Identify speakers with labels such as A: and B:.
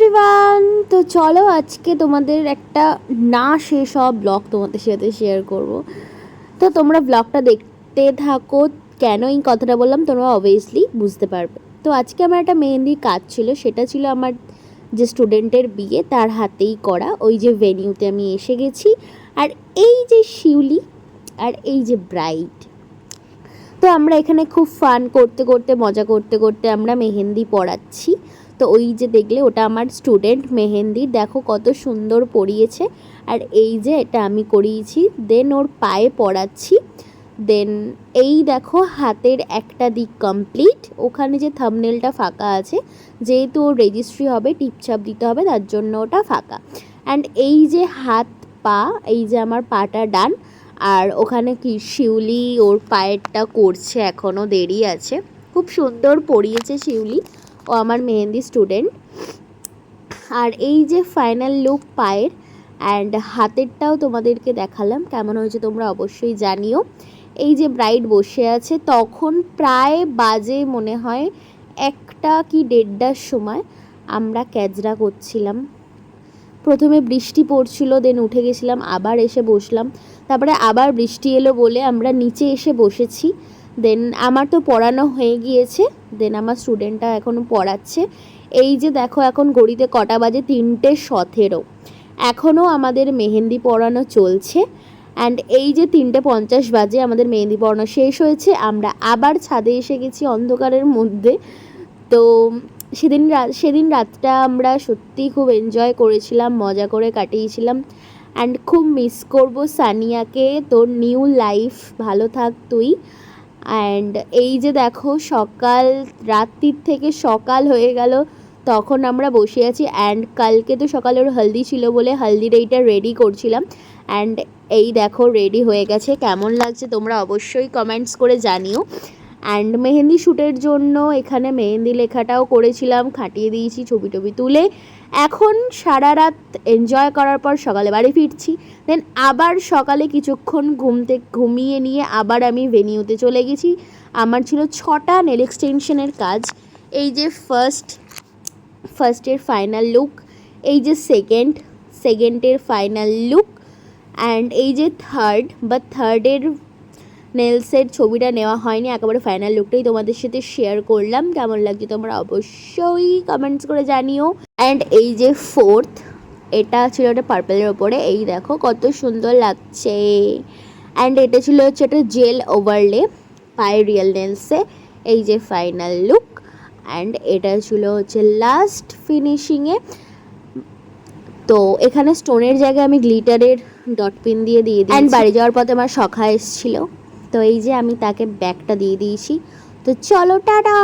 A: Everyone, তো চলো আজকে তোমাদের একটা না শেষ হওয়া ব্লগ তোমাদের সাথে শেয়ার করব। তো তোমরা ব্লগটা দেখতে থাকো। কেন এই কথাটা বললাম তোমরা অবভিয়াসলি বুঝতে পারবে। তো আজকে আমার একটা মেহেন্দির কাজ ছিল, সেটা ছিল আমার যে স্টুডেন্টের বিয়ে তার হাতেই করা। ওই যে ভেনিউতে আমি এসে গেছি, আর এই যে শিউলি আর এই যে ব্রাইড। তো আমরা এখানে খুব ফান করতে করতে মজা করতে করতে আমরা মেহেন্দি পড়াচ্ছি। তো ওই যে দেখলে ওটা আমার স্টুডেন্ট মেহেন্দি, দেখো কত সুন্দর পরিয়েছে। আর এই যে এটা আমি করিয়েছি, দেন ওর পায়ে পড়াচ্ছি। দেন এই দেখো হাতের একটা দিক কমপ্লিট, ওখানে যে থাম্বনেলটা ফাঁকা আছে, যেহেতু ওর রেজিস্ট্রি হবে টিপছাপ দিতে হবে তার জন্য ওটা ফাঁকা। অ্যান্ড এই যে হাত পা, এই যে আমার পাটা ডান, আর ওখানে কি শিউলি ওর পায়েরটা করছে, এখনও দেরি আছে। খুব সুন্দর পরিয়েছে শিউলি, ও আমার মেহেন্দি স্টুডেন্ট। আর এই যে ফাইনাল লুক পায়ের অ্যান্ড হাতেরটাও তোমাদেরকে দেখালাম, কেমন হয়েছে তোমরা অবশ্যই জানিও। এই যে ব্রাইড বসে আছে, তখন প্রায় বাজে মনে হয় 1টা কি 1:30টার সময়। আমরা ক্যাজরা করছিলাম, প্রথমে বৃষ্টি পড়ছিল, দেন উঠে গেছিলাম, আবার এসে বসলাম, তারপরে আবার বৃষ্টি এলো বলে আমরা নিচে এসে বসেছি। দেন আমার তো পড়ানো হয়ে গিয়েছে, দেন আমার স্টুডেন্টটা এখনও পড়াচ্ছে। এই যে দেখো এখন ঘড়িতে কটা বাজে, 3:17। এখনও আমাদের মেহেন্দি পড়ানো চলছে। অ্যান্ড এই যে 3:50 বাজে আমাদের মেহেন্দি পড়ানো শেষ হয়েছে। আমরা আবার ছাদে এসে গেছি অন্ধকারের মধ্যে। তো সেদিন রাতটা আমরা সত্যিই খুব এনজয় করেছিলাম, মজা করে কাটিয়েছিলাম। অ্যান্ড খুব মিস করবো সানিয়াকে, তোর নিউ লাইফ, ভালো থাক তুই। অ্যান্ড এই যে দেখো রাত্রির থেকে সকাল হয়ে গেল, তখন আমরা বসে আছি। অ্যান্ড কালকে তো সকালে ওর হলদি ছিল বলে হলদির এইটা রেডি করছিলাম। অ্যান্ড এই দেখো রেডি হয়ে গেছে, কেমন লাগছে তোমরা অবশ্যই কমেন্টস করে জানিও। অ্যান্ড মেহেন্দি শ্যুটের জন্য এখানে মেহেন্দি লেখাটাও করেছিলাম, খাটিয়ে দিয়েছি ছবি টবি তুলে। এখন সারা রাত এনজয় করার পর সকালে বাড়ি ফিরছি। দেন আবার সকালে কিছুক্ষণ ঘুমিয়ে নিয়ে আবার আমি ভেনিউতে চলে গেছি। আমার ছিল 6টা নেল এক্সটেনশনের কাজ। এই যে ফার্স্টের ফাইনাল লুক, এই যে সেকেন্ডের ফাইনাল লুক, অ্যান্ড এই যে থার্ডের নেলসের ছবিটা নেওয়া হয়নি, একেবারে ফাইনাল লুকটাই তোমাদের সাথে শেয়ার করলাম। কেমন লাগছে তোমরা অবশ্যই কমেন্টস করে জানিও। অ্যান্ড এই যে এটা ছিল একটা পার্পেলের ওপরে, এই দেখো কত সুন্দর লাগছে। অ্যান্ড এটা ছিল হচ্ছে একটা জেল ওভারলে পায়ের রিয়েল নেলসে। এই যে ফাইনাল লুক, অ্যান্ড এটা ছিল হচ্ছে লাস্ট ফিনিশিংয়ে। তো এখানে স্টোনের জায়গায় আমি গ্লিটারের ডট পিন দিয়ে দিই। অ্যান্ড বাড়ি যাওয়ার পথে আমার সখা এসেছিলো, তো এই যে আমি তাকে ব্যাগটা দিয়ে দিয়েছি। তো চলো টাটা।